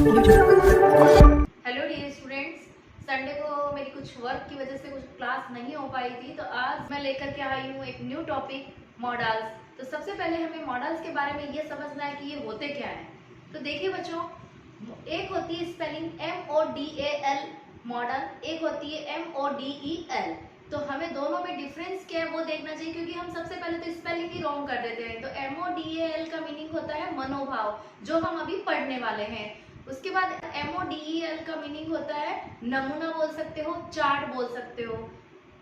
Hello dear students, Sunday को मेरी कुछ वर्क की वजह से कुछ क्लास नहीं हो पाई थी, तो आज मैं लेकर के आई हूँ एक न्यू टॉपिक मॉडल्स। तो सबसे पहले हमें मॉडल्स के बारे में ये समझना है कि ये होते क्या हैं। तो देखिए बच्चों, एक होती है स्पेलिंग MODAL मॉडल, एक होती है MODEL। तो हमें दोनों में डिफरेंस क्या है वो देखना चाहिए, क्योंकि हम सबसे पहले तो स्पेलिंग ही रॉन्ग कर देते हैं। तो MODAL का मीनिंग होता है मनोभाव, जो हम अभी पढ़ने वाले हैं। उसके बाद MODEL का मीनिंग होता है नमूना बोल सकते हो, चार्ट बोल सकते हो।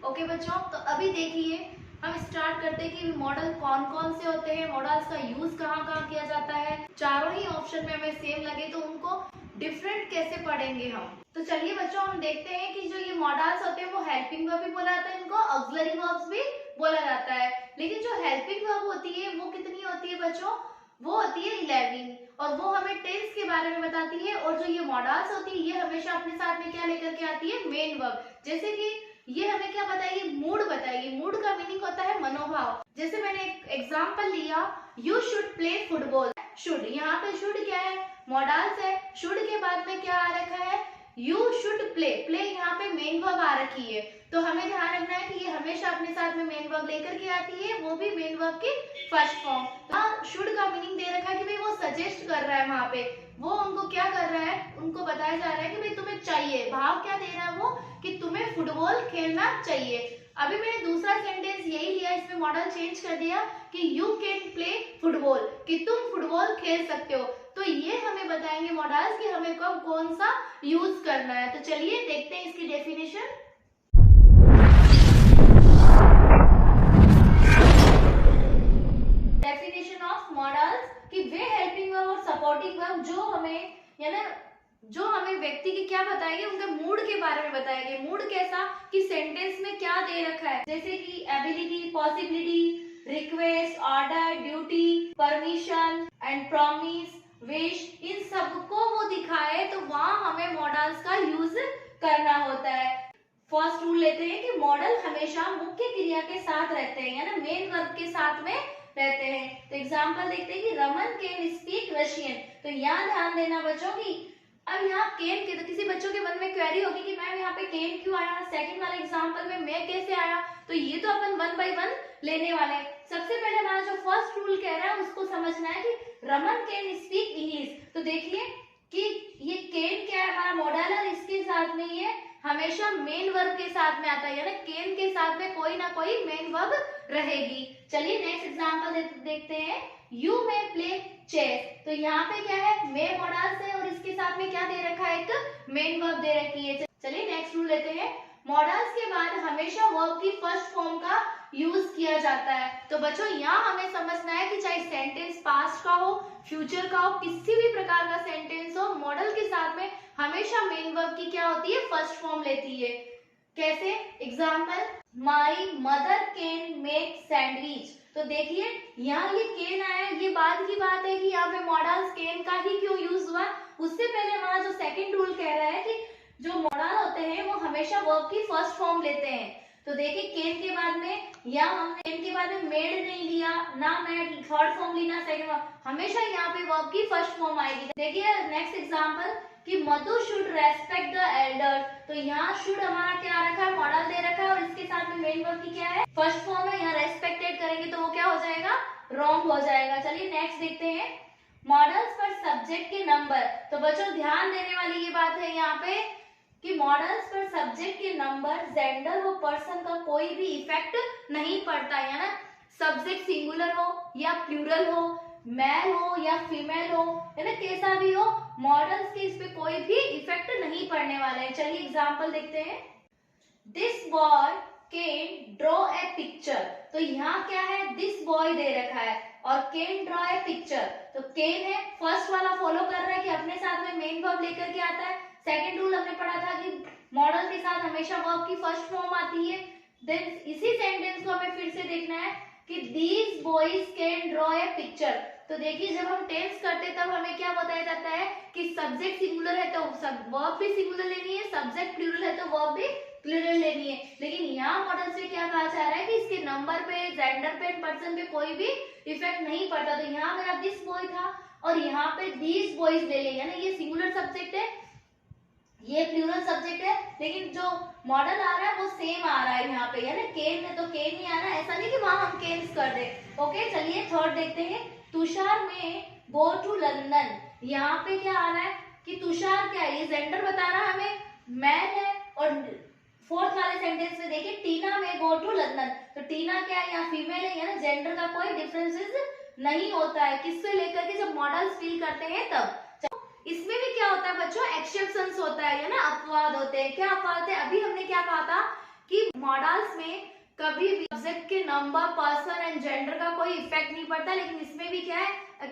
ओके बच्चों, तो अभी देखिए हम स्टार्ट करते हैं कि मॉडल कौन कौन से होते हैं, मॉडल्स का यूज कहाँ कहाँ किया जाता है। चारों ही ऑप्शन में हमें सेम लगे तो उनको डिफरेंट कैसे पढ़ेंगे हम। तो चलिए बच्चों, हम देखते हैं कि जो ये मॉडल्स होते हैं वो हेल्पिंग वर्ब भी बोला जाता है, इनको ऑक्सिलरी वर्ब्स भी बोला जाता है। लेकिन जो हेल्पिंग वर्ब होती है वो कितनी होती है बच्चों, वो होती है 11, और वो हमें टेंस के बारे में बताती है। और जो ये मॉडल्स होती है ये हमेशा अपने साथ में क्या लेकर के आती है, मेन वर्ब। जैसे कि ये हमें क्या बताएगी, मूड बताएगी। मूड का मीनिंग होता है मनोभाव। जैसे मैंने एक एग्जांपल लिया, you should play football. Should, यहाँ पे शुड क्या है, मॉडल्स है। शुड के बाद में क्या आ रखा है, यू शुड प्ले। प्ले यहाँ पे मेन वर्ब आ रखी है। तो हमें ध्यान रखना है कि ये हमेशा अपने साथ में मेन वर्ब लेकर के आती है, वो भी मेन वर्ब की फर्स्ट फॉर्म। हाँ, शुड का मीनिंग दे रखा है कि भाई वो सजेस्ट कर रहा है, वहां पे वो उनको क्या कर रहा है, उनको बताया जा रहा है कि भाई तुम्हें चाहिए। भाव क्या दे रहा है वो, कि तुम्हें फुटबॉल खेलना चाहिए। अभी मैंने दूसरा सेंटेंस यही लिया, इसमें मॉडल चेंज कर दिया कि यू कैन प्ले फुटबॉल, कि तुम फुटबॉल खेल सकते हो। तो ये हमें बताएंगे मॉडल्स कि हमें कब कौन सा यूज करना है। तो चलिए देखते हैं इसकी डेफिनेशन। डेफिनेशन ऑफ मॉडल्स कि वे हेल्पिंग वर्ब और सपोर्टिंग वर्ब जो हमें, यानी जो हमें व्यक्ति की क्या बताएंगे, उनके मूड के बारे में बताएंगे। मूड कैसा, कि सेंटेंस में क्या दे रखा है, जैसे कि ability, possibility, request, order, duty, permission and promise, wish, इन सबको वो दिखाए तो वहां हमें मॉडल्स का यूज करना होता है। फर्स्ट रूल लेते हैं कि मॉडल हमेशा मुख्य क्रिया के साथ रहते हैं, यानी मेन वर्ब के साथ में रहते हैं। तो एग्जांपल देखते हैं कि रमन कैन स्पीक रशियन। तो यहाँ ध्यान देना बच्चों की अब यहाँ केन के, तो किसी बच्चों के मन में क्वेरी होगी कि मैम यहाँ पे केन क्यों आया, सेकंड वाले एग्जांपल में मैं कैसे आया। तो ये तो अपन 1 by 1 लेने वाले हैं। सबसे पहले हमारा जो फर्स्ट रूल कह रहा है उसको समझना है कि रमन कैन स्पीक इंग्लिश। तो देखिए कि ये केन क्या है, हमारा मॉडल है, इसके साथ में ये हमेशा मेन वर्ब के साथ में आता है, यानी केन के साथ में कोई ना कोई मेन वर्ब रहेगी। चलिए नेक्स्ट एग्जांपल देखते हैं, यू मे प्ले चेस। तो यहाँ पे क्या है, मे मॉडल्स है और इसके साथ में क्या दे रखा है, एक मेन वर्ब दे रखी है। चलिए नेक्स्ट रूल लेते हैं, मॉडल्स के बाद हमेशा वर्ब की फर्स्ट फॉर्म का यूज किया जाता है। तो बच्चों यहाँ हमें समझना है कि चाहे सेंटेंस पास्ट का हो, फ्यूचर का हो, किसी भी प्रकार का सेंटेंस हो, मॉडल के साथ में हमेशा मेन वर्ब की क्या होती है, फर्स्ट फॉर्म लेती है। कैसे, example, my mother can make sandwich. तो देखिए यहाँ ये केन आया, ये बाद की बात है कि यहाँ पे मॉडल्स केन का ही क्यों यूज हुआ। उससे पहले हमारा जो सेकंड रूल कह रहा है कि जो मॉडल होते हैं वो हमेशा वर्ब की फर्स्ट फॉर्म लेते हैं। तो देखिए केन के बाद में, या हमने केन के बाद में मेड नहीं लिया ना, मेड थर्ड फॉर्म ली ना सेकंड फॉर्म, हमेशा यहाँ पे वर्ब की फर्स्ट फॉर्म आएगी। देखिए नेक्स्ट एग्जांपल कि मधु शुड रेस्पेक्ट द एल्डर। तो यहाँ शुड हमारा क्या रखा है, मॉडल दे रखा है और इसके साथ में मेन वर्ब की क्या है, फर्स्ट फॉर्म है। यहाँ रेस्पेक्टेड करेंगे तो वो क्या हो जाएगा, रॉन्ग हो जाएगा। चलिए नेक्स्ट देखते हैं, मॉडल्स पर सब्जेक्ट के नंबर। तो बच्चों ध्यान देने वाली ये बात है यहाँ पे कि मॉडल्स पर सब्जेक्ट के नंबर, जेंडर व पर्सन का कोई भी इफेक्ट नहीं पड़ता है ना। सब्जेक्ट सिंगुलर हो या प्लूरल हो, मेल हो या फीमेल हो, है ना, कैसा भी हो, मॉडल्स के इस पे कोई भी इफेक्ट नहीं पड़ने वाले हैं। चलिए एग्जांपल देखते हैं, this boy can draw a picture. तो यहाँ क्या है, दिस बॉय दे रखा है और कैन ड्रॉ ए पिक्चर। तो कैन है, फर्स्ट वाला फॉलो कर रहा है कि अपने साथ में मेन वर्ब लेकर के आता है। सेकंड रूल हमने पढ़ा था कि मॉडल के साथ हमेशा वर्ब की फर्स्ट फॉर्म आती है। देन इसी सेंटेंस को हमें फिर से देखना है कि these boys can draw a picture। तो देखिए जब हम टेंस करते तब हमें क्या बताया जाता है कि सब्जेक्ट सिंगुलर है तो वर्ब भी सिंगुलर लेनी है, सब्जेक्ट प्लूरल है तो वर्ब भी प्लूरल लेनी है। लेकिन यहाँ मॉडल से क्या कहा जा रहा है कि इसके नंबर पे, जेंडर पे, पर्सन पे कोई भी इफेक्ट नहीं पड़ता। तो यहाँ मेरा दिस बॉय था और यहाँ पे these boys ले लें, यानी ये सिंगुलर सब्जेक्ट ये प्लूरल सब्जेक्ट है, लेकिन जो मॉडल आ रहा है वो सेम आ रहा है यहाँ पे, है ना। केन में तो केन नहीं आना, ऐसा नहीं कि वहां हम केन्स कर दे। ओके, चलिए थर्ड देखते हैं। तुषार में गो टू लंदन। यहाँ पे क्या आ रहा है कि तुषार क्या है, ये जेंडर बता रहा है हमें, मैन है। और फोर्थ वाले सेंटेंस में देखिए, टीना में गो टू लंदन, तो टीना क्या है, यहाँ फीमेल है ना, जेंडर का कोई डिफरेंसेस नहीं होता है किससे लेकर के, जब मॉडल्स फील करते हैं तब। इसमें भी क्या होता है बच्चों, एक्सेप्शंस होता है ना, अपवाद होते हैं। क्या अपवाद होते हैं, अभी हमने क्या कहा था कि मॉडल्स में कभी भी सब्जेक्ट के नंबर, पर्सन एंड जेंडर का कोई इफेक्ट नहीं पड़ता, लेकिन इसमें भी क्या है,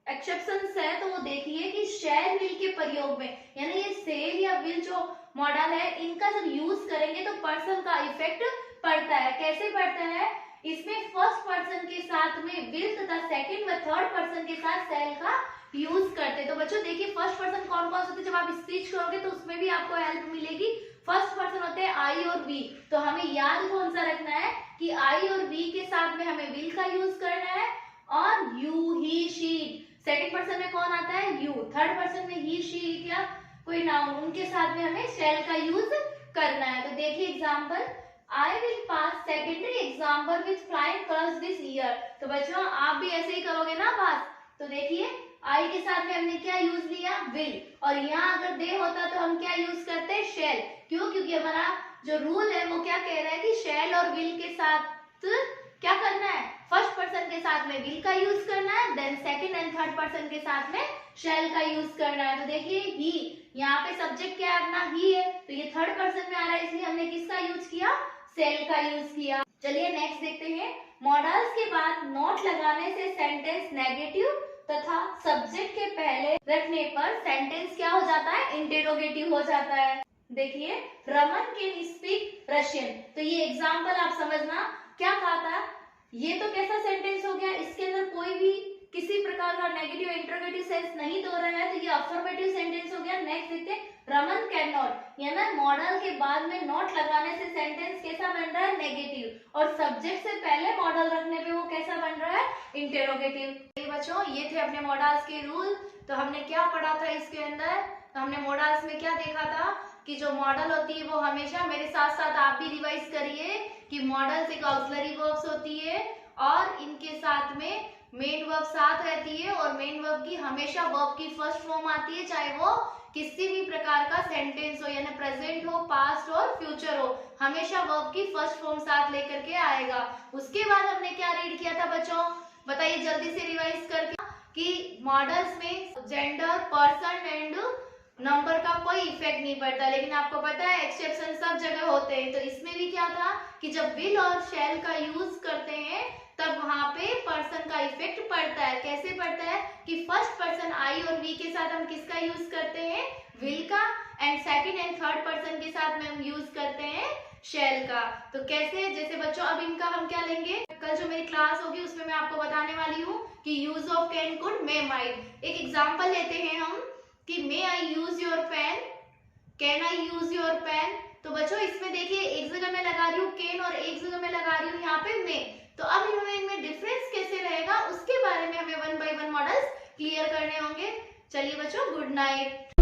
एक्सेप्शंस है। तो वो देखिए कि शैल विल के प्रयोग में, यानी ये सेल या विल जो मॉडल है, इनका जब यूज करेंगे तो पर्सन का इफेक्ट पड़ता है। कैसे पड़ता है, इसमें फर्स्ट पर्सन के साथ में विल तथा सेकंड व थर्ड पर्सन के साथ शैल का यूज करते। तो बच्चों देखिए, फर्स्ट पर्सन कौन कौन से होते हैं, जब आप स्पीच करोगे तो उसमें भी आपको हेल्प मिलेगी। फर्स्ट पर्सन होते हैं आई और वी, तो हमें याद कौन सा रखना है कि आई और वी के साथ में हमें विल का यूज करना है, और you, he, she. Second person में कौन आता है, यू। थर्ड पर्सन में ही, शी या कोई नाउन, उनके साथ में हमें शैल का यूज करना है। तो देखिए example, I will pass secondary exam with flying colors this year। तो बच्चों आप भी ऐसे ही करोगे ना पास। तो देखिए आई के साथ में हमने क्या यूज लिया, विल, और यहाँ अगर दे होता तो हम क्या यूज करते हैं, शैल। क्यों, क्योंकि हमारा जो रूल है वो क्या कह रहा है कि शैल और विल के साथ क्या करना है, फर्स्ट पर्सन के साथ में विल का यूज करना है, then second and third person के साथ में शैल का यूज करना है। तो देखिए ही, यहाँ पे सब्जेक्ट क्या है अपना, ही है, तो ये थर्ड पर्सन में आ रहा है, इसलिए हमने किसका यूज किया, सेल का यूज किया। चलिए नेक्स्ट देखते हैं। मॉडल्स के बाद नोट लगाने से सेंटेंस नेगेटिव तथा सब्जेक्ट के पहले रखने पर सेंटेंस क्या हो जाता है, इंटेरोगेटिव हो जाता है। देखिए, रमन कैन स्पीक रशियन, तो ये एग्जाम्पल आप समझना क्या कहा था, ये तो कैसा सेंटेंस हो गया, इसके अंदर कोई भी किसी प्रकार का नेगेटिव इंटरोगेटिव सेंस नहीं दो रहा है, तो ये अफर्मेटिव सेंटेंस हो गया। नेक्स्ट देखते हैं, रमन कैन नॉट, यानी मॉडल के बाद में नॉट लगाने से सेंटेंस कैसा बन रहा है, नेगेटिव, और सब्जेक्ट से पहले मॉडल रखने पे वो कैसा बन रहा है, इंटेरोगेटिव। बच्चों ये थे अपने मॉडल्स के रूल। तो हमने क्या पढ़ा था इसके अंदर, तो हमने मॉडल्स में क्या देखा था कि जो मॉडल होती है वो हमेशा, मेरे साथ साथ आप भी रिवाइज करिए कि मॉडल्स एक ऑक्सिलरी वर्ब्स होती है, और इनके साथ में मेन वर्ब साथ रहती है, और मेन वर्ब की हमेशा वर्ब की फर्स्ट फॉर्म आती है, चाहे वो किसी भी प्रकार का सेंटेंस हो, यानी प्रेजेंट हो, पास्ट हो, फ्यूचर हो, हमेशा वर्ब की फर्स्ट फॉर्म साथ लेकर के आएगा। उसके बाद हमने क्या रीड किया था बच्चों, बताइए जल्दी से रिवाइज करके, कि मॉडल्स में जेंडर, पर्सन एंड नंबर का कोई इफेक्ट नहीं पड़ता, लेकिन आपको पता है एक्सेप्शन सब जगह होते हैं। तो इसमें भी क्या था कि जब विल और शैल का यूज करते हैं तब वहां पे पर्सन का इफेक्ट पड़ता है। कैसे पड़ता है कि फर्स्ट पर्सन आई और वी के साथ हम किसका यूज करते हैं, विल का, and second and third person के साथ में हम यूज करते हैं शैल का। तो कैसे, जैसे बच्चों अब इनका हम क्या लेंगे, कल जो मेरी क्लास होगी उसमें मैं आपको बताने वाली हूँ कि use of can, could, may, might. एक एग्जाम्पल लेते हैं हम कि may I use your pen, can I use your pen. तो बच्चों इसमें देखिए एक जगह मैं लगा रही हूँ कैन और एक जगह मैं लगा रही हूँ यहाँ पे मे। तो अब इनमें डिफरेंस कैसे रहेगा उसके बारे में हमें one by one models clear करने होंगे। चलिए बच्चों, गुड नाइट।